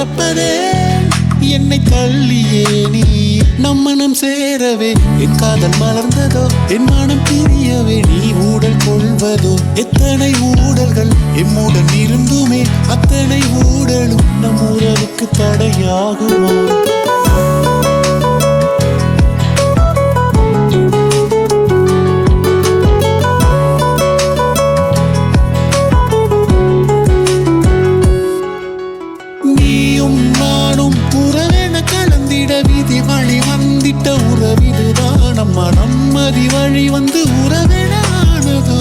மறப்பதே என்னை தள்ளியே நீ நம் மனம் சேரவே என் காதல் மலர்ந்ததோ என் மனம் பிரியவே நீ ஊடல் கொள்வதோ எத்தனை ஊடல்கள் எம்முடன் இருந்துமே அத்தனை ஊடலும் நம் உறவுக்கு தடையாகுமோ விதி வழி வந்திட்ட உறவிதுதான் நம்ம நம்மதி வழி வந்து உறவினானதோ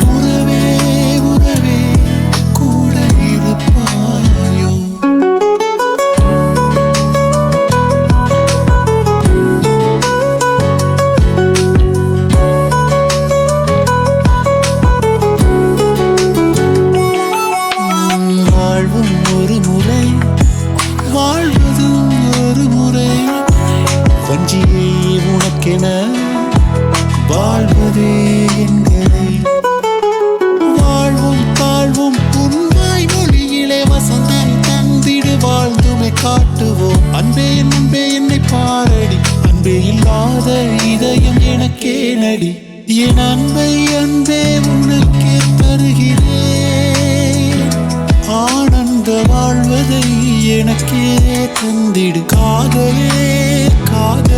உறவே உறவே கூட இருப்பாயோ வாழ்வும் ஒரு முறை வாழ்வது ஒரு முறை வஞ்சியே உனக்கென வாழ்வதே என்களை வாழ்வும் தாழ்வும் உண்மை மொழியிலே வசந்தம் தந்திடு வாழ்ந்துமை காட்டுவோம் அன்பே என்னை பாரடி அன்பே இல்லாத இதயம் எனக்கே நடி என் அன்பை அன்பே உனக்கே தருகிறேன் ஆனந்த வாழ்வதை எனக்கே தந்திடு காதலே காதல்